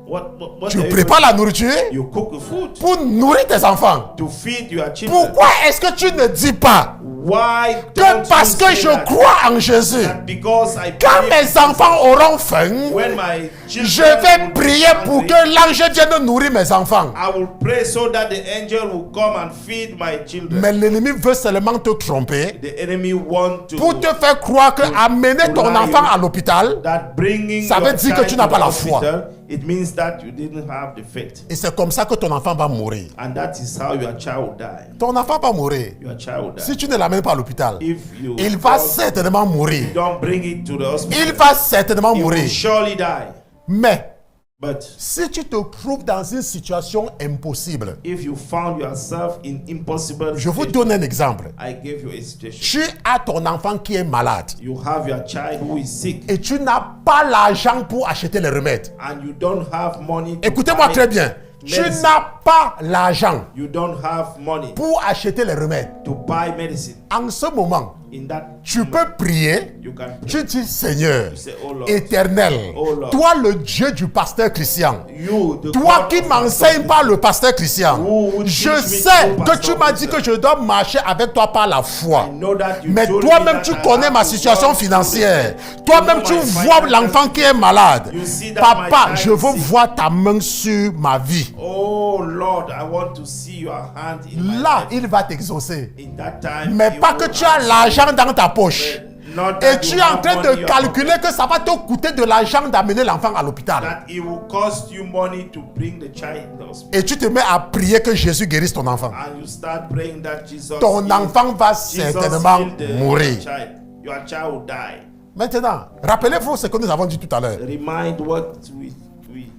what Tu are you prépares doing? la nourriture You cook the food pour nourrir tes enfants. to feed your children. Pourquoi est-ce que tu ne dis pas Why que don't parce you que say je that? crois en Jésus, That because I quand believe mes enfants auront faim, when my children je vais will be prier pour hungry, que l'ange vienne nourrir mes enfants. I will pray so that the angel will come and feed my children. Mais l'ennemi veut seulement te tromper The enemy want to pour te faire croire que amener ton enfant à l'hôpital, that bringing ça your veut dire que child tu n'as to pas the la foi. hospital, it means that you didn't have the faith. et c'est comme ça que ton enfant va mourir. And that is how your child will die. Ton enfant va mourir. Your child will die. Si tu ne l'amènes pas à l'hôpital, If you il va don't- certainement mourir. don't bring it to the hospital, Il va certainement he will mourir. surely die. Mais But si tu te trouves dans une situation impossible, if you found yourself in impossible je vous situation, donne un exemple. I gave you a situation. Tu as ton enfant qui est malade You have your child who is sick et tu n'as pas l'argent pour acheter les remèdes. and you don't have money to Écoutez-moi buy très bien. Tu medicine. n'as pas l'argent You don't have money pour acheter les remèdes. to buy medicine. En ce moment, In that tu peux prier. you can pray. Tu dis, Seigneur, You say, oh Lord, éternel, Oh Lord. toi le Dieu du pasteur Christian, You, the toi God qui of m'enseignes my par le pasteur Christian, Who would je teach me sais through que Pastor tu m'as dit Christian? que je dois marcher avec toi par la foi. I know that you Mais told me toi-même, that tu I connais have ma to situation walk through financière. the- Toi-même, You tu know my vois financial l'enfant qui est malade. You see that Papa, my je child veux is sick. voir ta main sur ma vie. Oh Lord, I want to see your hand in my Là, life. il va t'exaucer. In that time, Mais he pas will que tu as answer. l'argent dans ta poche. Not Et that tu you es en have train money de in your calculer pocket, que ça va te coûter de l'argent d'amener l'enfant à l'hôpital. that it will cost you money to bring the child to the hospital. Et tu te mets à prier que Jésus guérisse ton enfant. And you start praying that Jesus Ton heal- enfant va Jesus certainement heal the mourir. child. Your child will die. Maintenant, rappelez-vous ce que nous avons dit tout à l'heure. Remind what we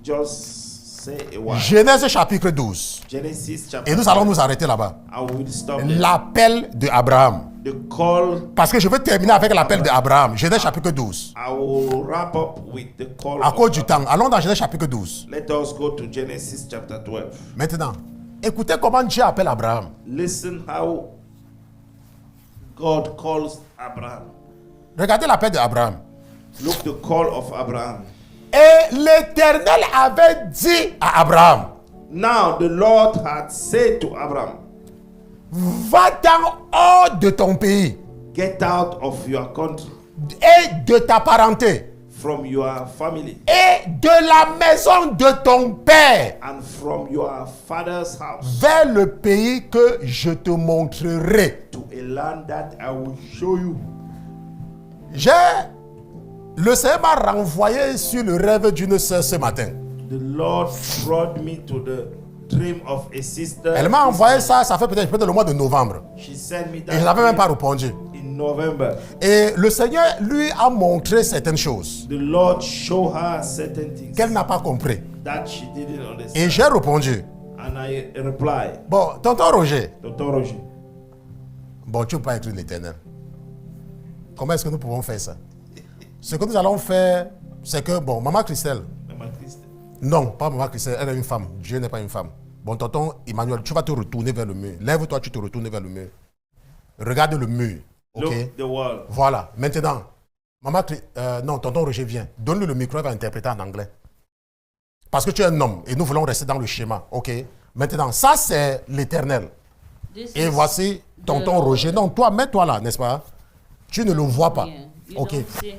just say a while. Genèse chapitre 12. Genesis chapter. Et nous allons nous arrêter là-bas. I will stop there. L'appel de Abraham. The call. Parce que je veux terminer avec l'appel de Abraham. Genèse chapitre 12. I will wrap up with the call. À of cause du Abraham. temps, allons dans Genèse chapitre 12. Let us go to Genesis chapter 12. Maintenant, écoutez comment Dieu appelle Abraham. Listen how God calls Abraham. Regardez l'appel de Abraham. Look the call of Abraham. Et l'Éternel avait dit à Abraham, Now the Lord had said to Abraham, va-t'en hors de ton pays get out of your country, et de ta parenté from your family, et de la maison de ton père and from your father's house vers le pays que je te montrerai. to a land that I will show you. Le Seigneur m'a renvoyé sur le rêve d'une sœur ce matin. The Lord brought me to the dream of a sister. Elle m'a envoyé ça fait peut-être le mois de novembre. She sent me Et that je n'avais même dream pas répondu. in November. Et le Seigneur lui a montré certaines choses The Lord showed her certain things qu'elle n'a pas compris. that she didn't understand. Et j'ai répondu. And I replied, Bon, tonton Roger, Dr. Roger, bon, tu ne peux pas écrire l'Éternel. Comment est-ce que nous pouvons faire ça? Ce que nous allons faire, c'est que, bon, maman Christelle, Mama Christ, non, pas maman Christelle, elle est une femme. Dieu n'est pas une femme. Bon, tonton Emmanuel, tu vas te retourner vers le mur. Lève-toi, tu te retournes vers le mur. Regarde le mur. Ok? look the world. Voilà. Maintenant, non, tonton Roger vient. Donne-lui le micro, il va interpréter en anglais. Parce que tu es un homme et nous voulons rester dans le schéma. Ok? Maintenant, ça c'est l'Éternel. This Et is voici tonton Roger. Non, toi, mets-toi là, n'est-ce pas? Tu ne le vois pas. here. You Ok. don't see him.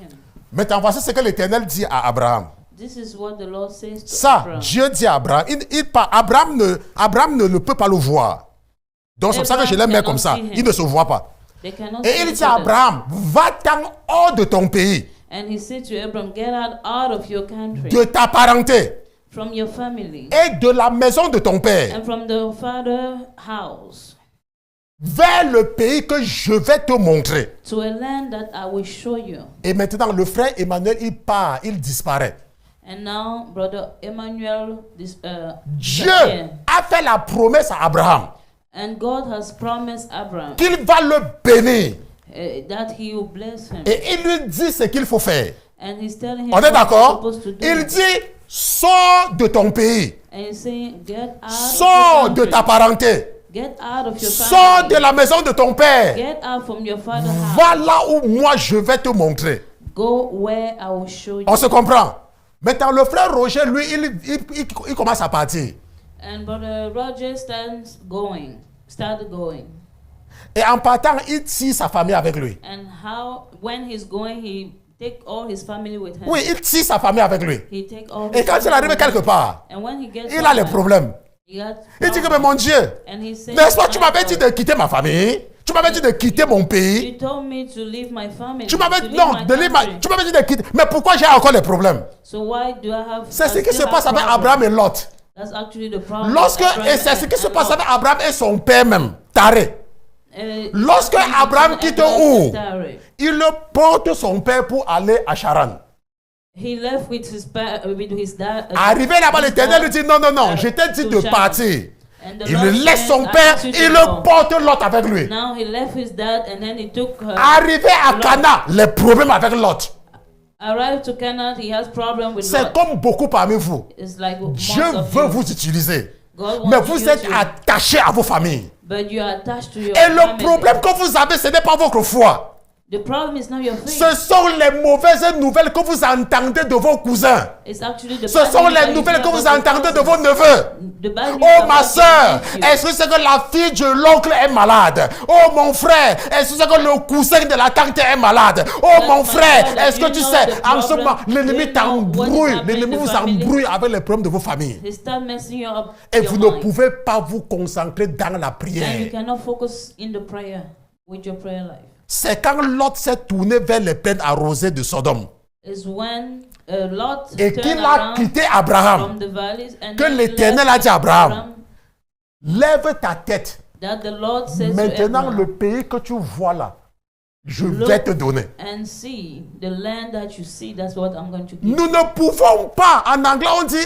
Maintenant, voici ce que l'Éternel dit à Abraham. This is what the Lord says to Ça, Abraham. Dieu dit à Abraham. Abraham ne peut pas le voir. Donc c'est pour ça que je l'aime Abraham comme ça. cannot see him. Il ne se voit pas. They cannot Et see il each dit à other. Abraham, va-t'en hors de ton pays, And he said to Abraham, get out of your country, de ta parenté from your family, et de la maison de ton père, and from the father house, vers le pays que je vais te montrer. to a land that I will show you. Et maintenant, le frère Emmanuel, il part, il disparaît. And now, brother Emmanuel, Dieu disappeared. a fait la promesse à Abraham And God has promised Abraham qu'il va le bénir. that he will bless him. Et il lui dit ce qu'il faut faire. And he's telling him On est what he's d'accord? supposed to do. Il dit, sors de ton pays, And he's saying, get out sors of de your ta country. parenté, Get out of your sors family. de la maison de ton père. Get out from your father's house. Va là où moi je vais te montrer. Go where I will show you. On se comprend. Maintenant, le frère Roger, lui, il commence à partir. And brother Roger started going. Et en partant, il tire sa famille avec lui. And when he's going, he take all his family with him. Oui, il tire sa famille avec lui. He take all Et his quand il family arrive with quelque him. part, And when he gets il a les somewhere, problèmes. he got Il dit que, mais problems. mon Dieu, And he said, n'est-ce pas, tu "My m'avais dit God, de quitter ma famille. Tu m'avais dit de quitter mon pays. you told me to leave my family. Tu m'avais to non, leave my de leave country. tu m'avais dit de quitter. Mais pourquoi j'ai encore les problèmes? So why do I have? C'est ce I qui se still passe have avec problems? Abraham et Lot. That's actually the problem. Lorsque, Abraham et c'est ce qui se and passe Lot. avec Abraham et son père même, Taré. Lorsque It's Abraham actually quitte Abraham Our, and Sarah. il porte son père pour aller à Charan. He left with his dad. Arrivé là-bas, his l'Éternel lui dad, dit non, non, non, uh, je t'ai dit to de Charan. partir. And the Il Lord laisse said, son "I père, want you to il go." porte Lot avec lui. Now he left his dad and then he took her. Arrivé à Lot. Cana, les problèmes avec Lot. Arrived to Canaan, he has problem with C'est Lot. comme beaucoup parmi vous. It's like Dieu most of veut you. vous utiliser. God wants Mais vous you êtes to- attachés à vos familles. But you are attached to your Et le family. problème que vous avez, ce n'est pas votre foi. The problem is not your faith. Ce sont les mauvaises nouvelles que vous entendez de vos cousins. It's actually the Ce bad sont news that les you nouvelles hear que vous about your entendez de cousins. vos neveux. The bad news Oh about ma your soeur, nephew. est-ce que c'est que la fille de l'oncle est malade? Oh mon frère, est-ce que c'est que le cousin de la tante est malade? Oh mon frère, est-ce que tu sais, en ce moment, l'ennemi t'embrouille, l'ennemi vous embrouille avec les problèmes de vos familles. They start messing you up Et your vous ne mind. pouvez pas vous concentrer dans la And you prière. cannot focus in the prayer with your prayer life. C'est quand Lot s'est tourné vers les plaines arrosées de Sodome Is when Lot et turned qu'il a around quitté Abraham, from the valleys and que then l'Éternel left a dit à Abraham, Abraham, lève ta tête. that the Lord says to Maintenant, Abraham, le pays que tu vois là, je vais te donner. and see the land that you see, that's what I'm going to give. Nous ne pouvons pas, en anglais on dit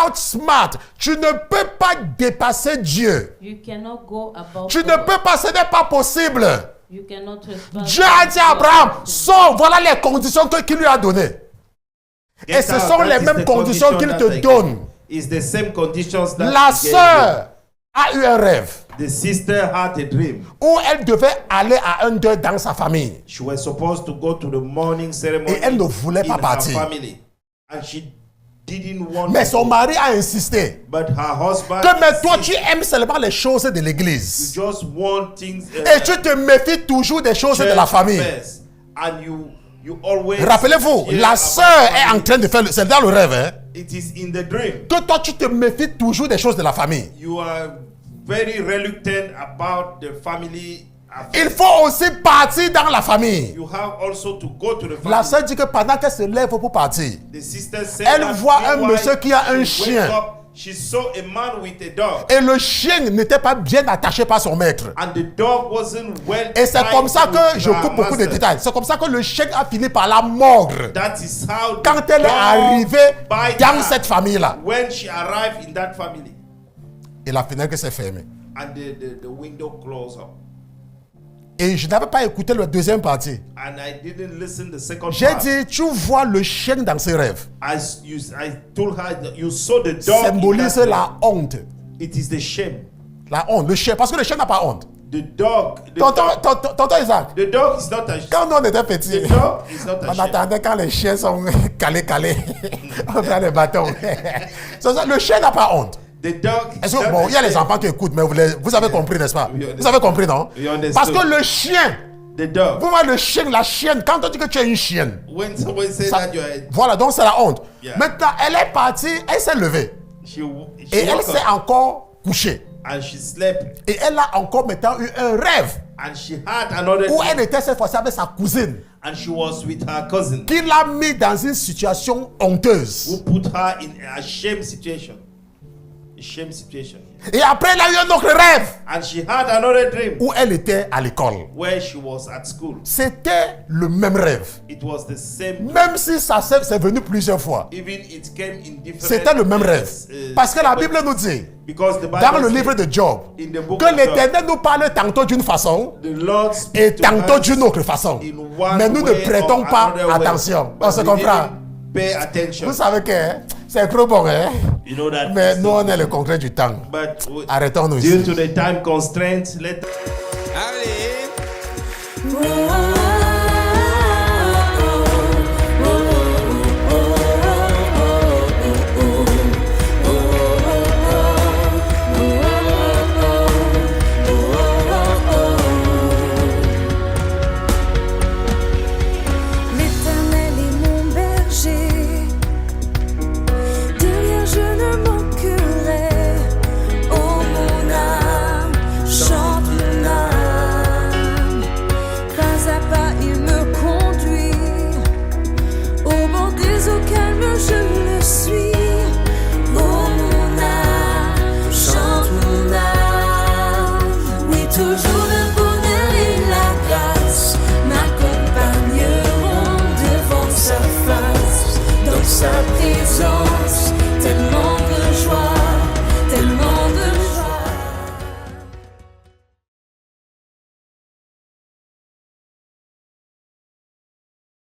outsmart. Tu ne peux pas dépasser Dieu. You cannot go above Tu ne God. peux pas, ce n'est pas possible. You cannot trespass. Dieu a dit à Abraham, sors, voilà les conditions qu'il lui a données. Et ce sont les mêmes conditions qu'il te donne. It's the same conditions that La he gave sœur a eu un rêve you. The sister had a dream. où elle devait aller à un deuil dans sa famille. She was supposed to go to the morning ceremony Et elle ne voulait in pas her partir. family. And she didn't want Mais to son go. mari a insisté But her husband que mais toi insisted. tu aimes seulement les choses de l'église. You just want things Et tu te méfies toujours des choses de la church famille. first. And you always Rappelez-vous, hear la about sœur est en family. train de faire, c'est dans le rêve, hein, It is in the dream. que toi tu te méfies toujours des choses de la famille. You are very reluctant about the family affairs. Il faut aussi partir dans la famille. You have also to go to the family. La sœur dit que pendant qu'elle se lève pour partir, The sister said elle that voit un meanwhile monsieur qui a un she chien. wake up, she saw a man with a dog. et le chien n'était pas bien attaché par son maître. And the dog wasn't well Et c'est tied comme ça que with je her coupe beaucoup de master. détails. C'est comme ça que le chien a fini par la mordre. That is how the Quand elle est dog arrivée bite dans her. cette famille-là, When she arrived in that family, et la fenêtre s'est fermée. and the window closed up. Et je n'avais pas écouté la deuxième partie. And I didn't listen the second J'ai part. dit, tu vois le chien dans ses rêves. I told her that you saw the dog. in Symbolise that la honte. It is the shame. La honte, le chien. Parce que le chien n'a pas honte. The dog. Tonton Isaac, The dog is not a quand nous on était petits, The dog is not on ashamed. attendait quand les chiens sont calés. On prend les bâtons. Le chien n'a pas honte. The dog is Est-ce que, not bon, il y a les ashamed. enfants qui écoutent, mais vous avez compris, n'est-ce pas? We understand. Vous avez compris, non? We understood. Parce que le chien, The dog. vous voyez le chien, la chienne, quand on dit que tu es une chienne, When someone says ça- that you are, voilà, donc c'est la honte. Yeah. Maintenant, elle est partie, elle s'est levée. she Et elle woke s'est up encore couchée. and she slept Et elle a encore maintenant eu un rêve and she had another où dream, elle était cette fois-ci avec sa cousine and she was with her cousin qui l'a mis dans une situation honteuse. who put her in a shame situation. A shame situation. Et après, elle a eu un autre rêve And she had another dream où elle était à l'école. where she was at school. C'était le même rêve. It was the same. Même si ça c'est venu plusieurs fois. Even it came in different. C'était le même rêve. Parce que la Bible nous dit, Because the Bible dans le says livre de Job, in the book que of Job, l'Éternel nous parle tantôt d'une façon the Lord et speaks to tantôt us d'une autre façon. in one Mais nous ne way prêtons or pas another way. attention. But On se we comprend. didn't pay attention. Vous savez que hein, c'est trop bon, hein? You know that. Mais nous, on est le concret du temps. But Arrêtons-nous due ici. to the time constraints, let Allez. Moi